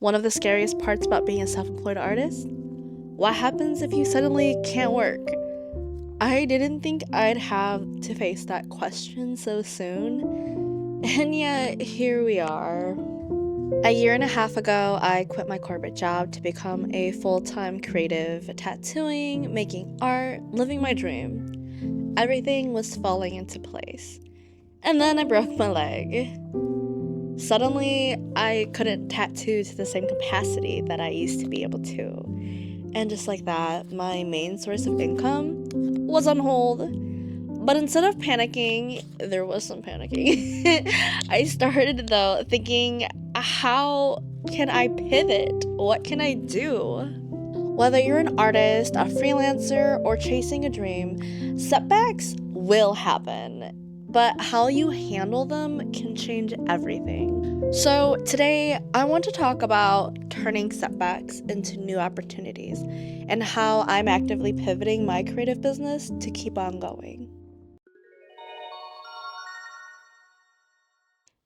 One of the scariest parts about being a self-employed artist? What happens if you suddenly can't work? I didn't think I'd have to face that question so soon, and yet here we are. A year and a half ago, I quit my corporate job to become a full-time creative, tattooing, making art, living my dream. Everything was falling into place. And then I broke my leg. Suddenly, I couldn't tattoo to the same capacity that I used to be able to. And just like that, my main source of income was on hold. But instead of panicking, there was some panicking. I started though thinking, how can I pivot? What can I do? Whether you're an artist, a freelancer, or chasing a dream, setbacks will happen. But how you handle them can change everything. So today, I want to talk about turning setbacks into new opportunities and how I'm actively pivoting my creative business to keep on going.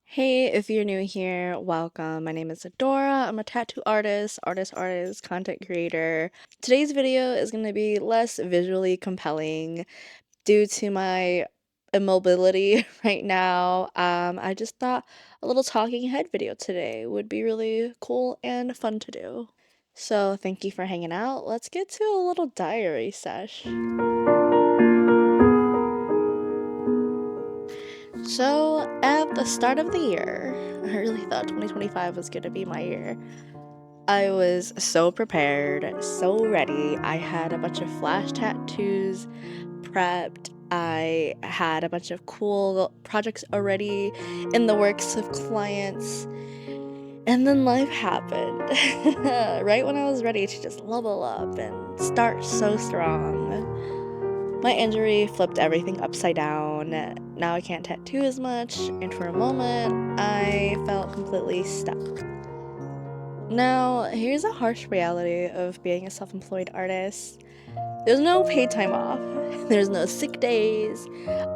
Hey, if you're new here, welcome. My name is Adora. I'm a tattoo artist, content creator. Today's video is going to be less visually compelling due to my immobility right now. I just thought a little talking head video today would be really cool and fun to do. So thank you for hanging out. Let's get to a little diary sesh. So at the start of the year, I really thought 2025 was gonna be my year. I was so prepared, so ready. I had a bunch of flash tattoos prepped. I had a bunch of cool projects already in the works of clients. And then life happened. Right when I was ready to just level up and start so strong. My injury flipped everything upside down. Now I can't tattoo as much, and for a moment, I felt completely stuck. Now, here's a harsh reality of being a self-employed artist. There's no paid time off. There's no sick days.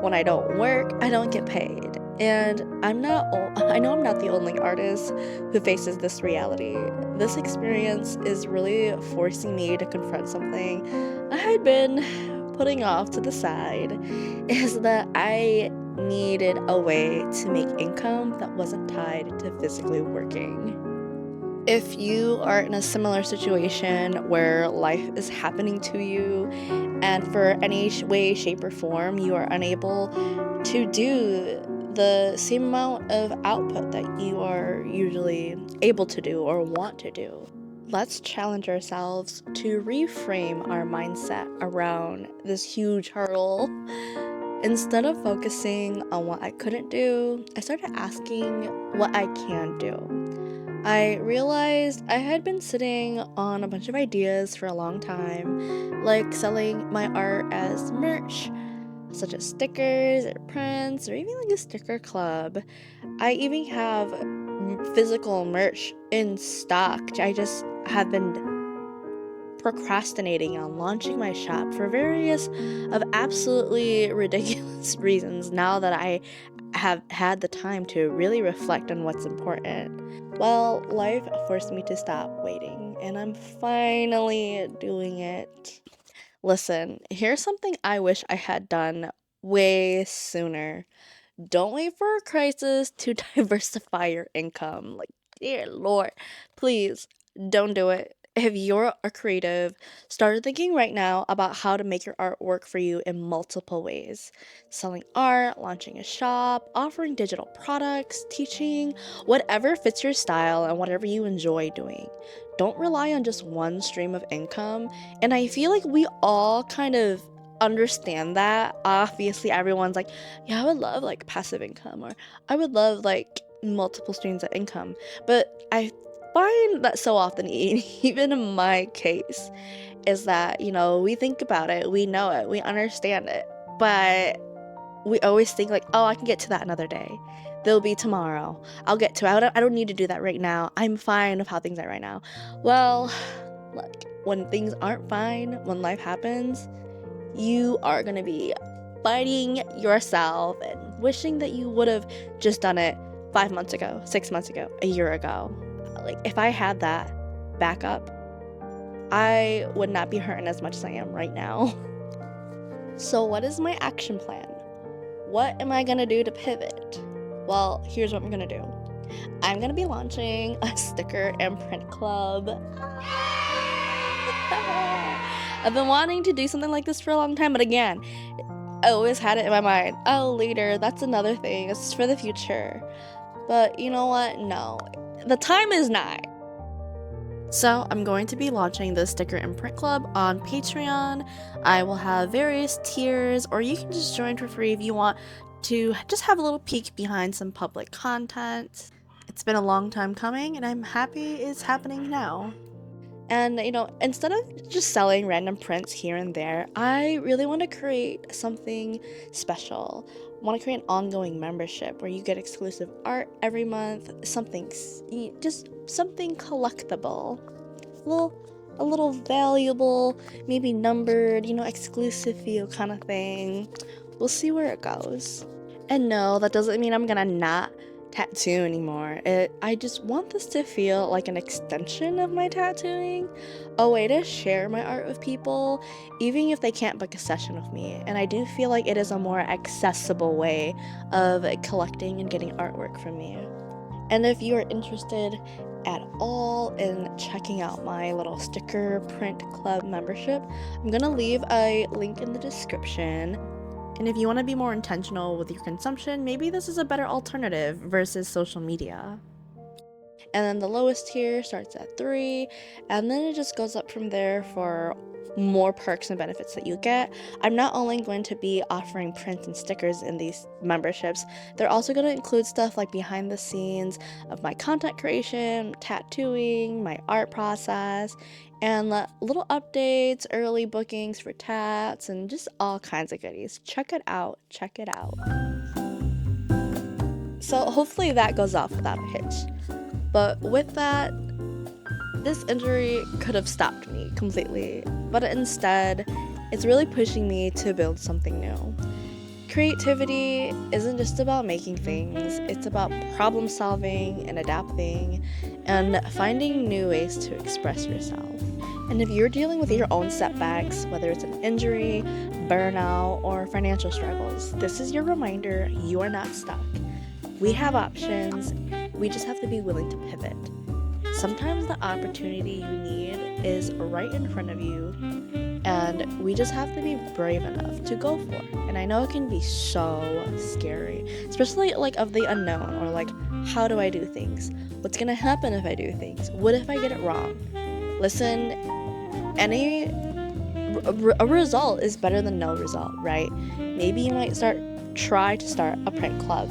When I don't work, I don't get paid. And I know I'm not the only artist who faces this reality. This experience is really forcing me to confront something I had been putting off to the side, is that I needed a way to make income that wasn't tied to physically working. If you are in a similar situation where life is happening to you and for any way, shape, or form you are unable to do the same amount of output that you are usually able to do or want to do, let's challenge ourselves to reframe our mindset around this huge hurdle. Instead of focusing on what I couldn't do, I started asking what I can do. I realized I had been sitting on a bunch of ideas for a long time, like selling my art as merch, such as stickers or prints, or even like a sticker club. I even have physical merch in stock. I just have been procrastinating on launching my shop for various of absolutely ridiculous reasons now that I have had the time to really reflect on what's important. Well, life forced me to stop waiting, and I'm finally doing it. Listen, here's something I wish I had done way sooner. Don't wait for a crisis to diversify your income. Like, dear Lord, please don't do it. If you're a creative, start thinking right now about how to make your art work for you in multiple ways. Selling art, launching a shop, offering digital products, teaching, whatever fits your style and whatever you enjoy doing. Don't rely on just one stream of income. And I feel like we all kind of understand that. Obviously, everyone's like, yeah, I would love like passive income, or I would love like multiple streams of income. But I find that so often, even in my case, is that, we think about it, we know it, we understand it, but we always think like, oh, I can get to that another day. There'll be tomorrow. I'll get to it. I don't need to do that right now. I'm fine with how things are right now. Well, look, when things aren't fine, when life happens, you are going to be fighting yourself and wishing that you would have just done it 5 months ago, 6 months ago, a year ago. Like, if I had that backup, I would not be hurting as much as I am right now. So what is my action plan? What am I gonna do to pivot? Well, here's what I'm gonna do. I'm gonna be launching a sticker and print club. I've been wanting to do something like this for a long time, but again, I always had it in my mind. Oh, later, that's another thing. It's for the future. But you know what? No, the time is nigh. So I'm going to be launching the sticker and print club on Patreon. I will have various tiers, or you can just join for free if you want to just have a little peek behind some public content. It's been a long time coming, and I'm happy it's happening now. And, instead of just selling random prints here and there, I really want to create something special. I want to create an ongoing membership where you get exclusive art every month, just something collectible, a little valuable, maybe numbered, exclusive feel kind of thing. We'll see where it goes. And no, that doesn't mean I'm gonna not tattoo anymore. I just want this to feel like an extension of my tattooing, a way to share my art with people, even if they can't book a session with me. And I do feel like it is a more accessible way of collecting and getting artwork from me. And if you are interested at all in checking out my little sticker print club membership, I'm gonna leave a link in the description. And if you want to be more intentional with your consumption, maybe this is a better alternative versus social media. And then the lowest tier starts at $3, and then it just goes up from there for more perks and benefits that you get. I'm not only going to be offering prints and stickers in these memberships, they're also going to include stuff like behind the scenes of my content creation, tattooing, my art process, and little updates, early bookings for tats, and just all kinds of goodies. Check it out. So hopefully that goes off without a hitch. But with that, this injury could have stopped me completely, but instead, it's really pushing me to build something new. Creativity isn't just about making things, it's about problem solving and adapting and finding new ways to express yourself. And if you're dealing with your own setbacks, whether it's an injury, burnout, or financial struggles, this is your reminder you are not stuck. We have options, we just have to be willing to pivot. Sometimes the opportunity you need is right in front of you, and we just have to be brave enough to go for it. And I know it can be so scary, especially of the unknown, or how do I do things? What's gonna happen if I do things? What if I get it wrong? Listen, a result is better than no result, right? Maybe you might try to start a print club.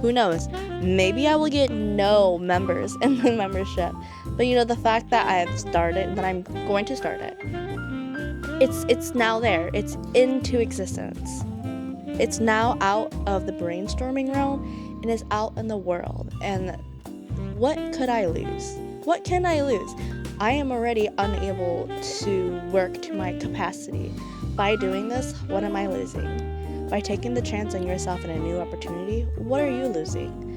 Who knows? Maybe I will get no members in the membership. But the fact that I have started and that I'm going to start it, it's now there. It's into existence. It's now out of the brainstorming realm and is out in the world. And what could I lose? What can I lose? I am already unable to work to my capacity. By doing this, what am I losing? By taking the chance on yourself in a new opportunity, what are you losing?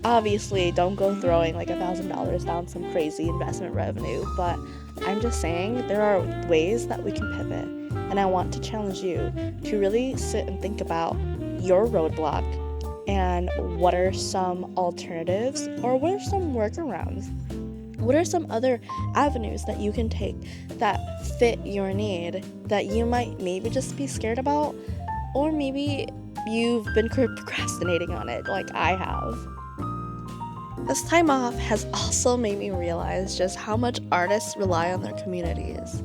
Obviously, don't go throwing $1,000 down some crazy investment revenue, but I'm just saying there are ways that we can pivot, and I want to challenge you to really sit and think about your roadblock and what are some alternatives, or what are some workarounds? What are some other avenues that you can take that fit your need that you might maybe just be scared about? Or maybe you've been procrastinating on it like I have. This time off has also made me realize just how much artists rely on their communities.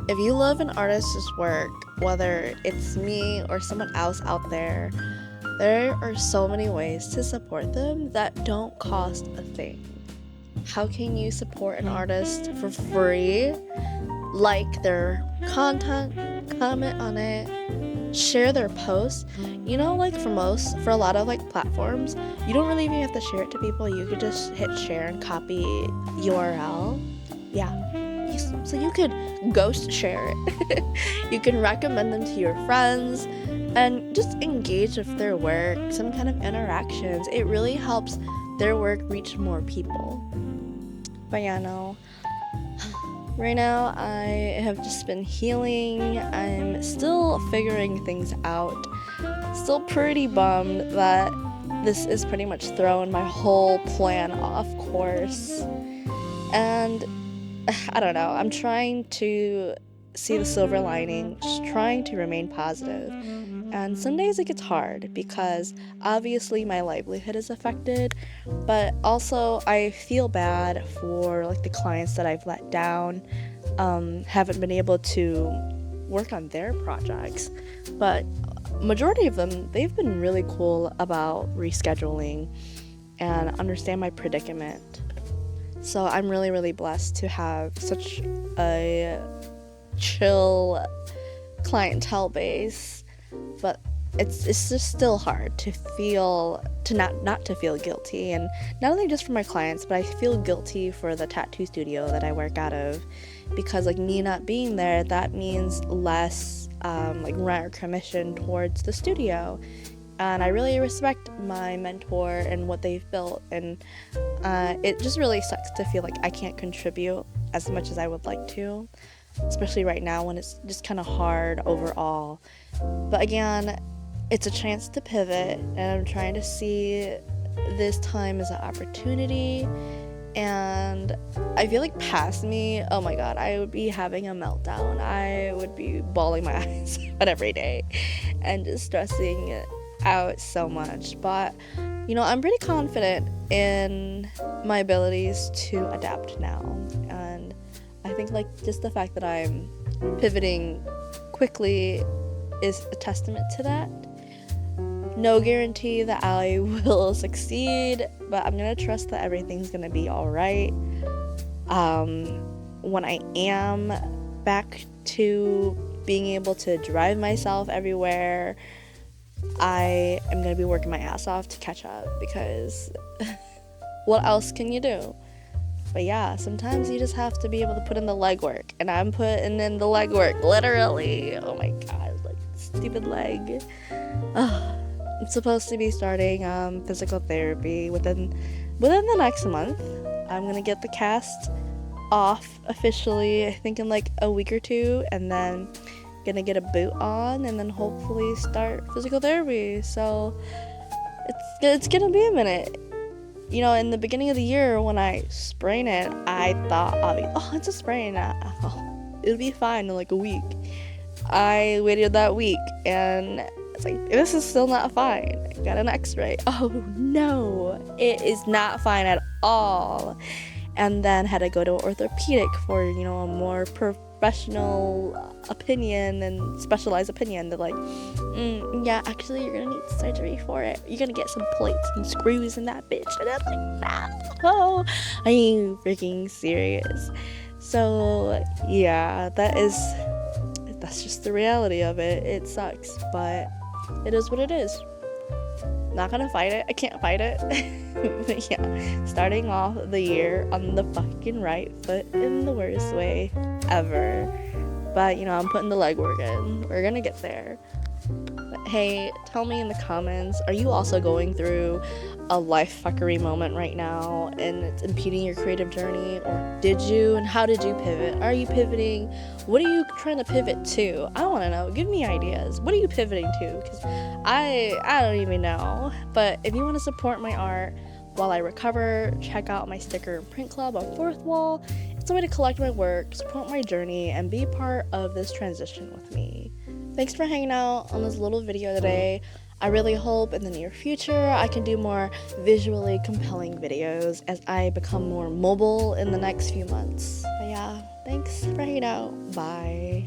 If you love an artist's work, whether it's me or someone else out there are so many ways to support them that don't cost a thing. How can you support an artist for free? Like their content, comment on it, share their posts. For a lot of platforms, you don't really even have to share it to people. You could just hit share and copy URL. So you could ghost share it. You can recommend them to your friends and just engage with their work, some kind of interactions. It really helps their work reach more people. But yeah, no. Right now, I have just been healing. I'm still figuring things out. Still pretty bummed that this is pretty much throwing my whole plan off course. And I don't know, I'm trying to see the silver lining, just trying to remain positive. And some days it gets hard because obviously my livelihood is affected, but also I feel bad for like the clients that I've let down, haven't been able to work on their projects. But majority of them, they've been really cool about rescheduling and understand my predicament. So I'm really, really blessed to have such a chill clientele base. But it's just still hard to not to feel guilty, and not only just for my clients, but I feel guilty for the tattoo studio that I work out of, because like me not being there, that means less like rent or commission towards the studio. And I really respect my mentor and what they've built, and it just really sucks to feel like I can't contribute as much as I would like to, especially right now when it's just kind of hard overall. But again, it's a chance to pivot, and I'm trying to see this time as an opportunity. And I feel like past me, oh my god, I would be having a meltdown. I would be bawling my eyes out every day and just stressing out so much. But you know, I'm pretty confident in my abilities to adapt now, and I think like just the fact that I'm pivoting quickly is a testament to that. No guarantee that I will succeed, but I'm gonna trust that everything's gonna be alright. When I am back to being able to drive myself everywhere, I am gonna be working my ass off to catch up, because what else can you do? But yeah, sometimes you just have to be able to put in the legwork, and I'm putting in the legwork, literally. Oh my god, like stupid leg. I'm supposed to be starting physical therapy within the next month. I'm gonna get the cast off officially, I think in like a week or two, and then gonna get a boot on, and then hopefully start physical therapy. So it's gonna be a minute. You know, in the beginning of the year when I sprained it, I thought, oh, it's a sprain. It'll be fine in like a week. I waited that week, and it's like, this is still not fine. I got an x-ray. Oh no, it is not fine at all. And then had to go to an orthopedic for, you know, a more professional opinion and specialized opinion. They're like, yeah, actually you're gonna need surgery for it. You're gonna get some plates and screws in that bitch. And I'm like, no, are you freaking serious? So yeah, that's just the reality of it. It sucks, but it is what it is. Not gonna fight it. I can't fight it. But yeah, starting off the year on the fucking right foot in the worst way ever. But you know, I'm putting the legwork in. We're gonna get there. But hey, tell me in the comments, are you also going through a life fuckery moment right now and it's impeding your creative journey? Or did you, and how did you pivot? Are you pivoting? What are you trying to pivot to? I want to know. Give me ideas. What are you pivoting to? Because I don't even know. But if you want to support my art while I recover, check out my sticker and print club on Fourth Wall. It's a way to collect my work, support my journey, and be part of this transition with me. Thanks for hanging out on this little video today. I really hope in the near future I can do more visually compelling videos as I become more mobile in the next few months. But yeah, thanks for hanging out. Bye.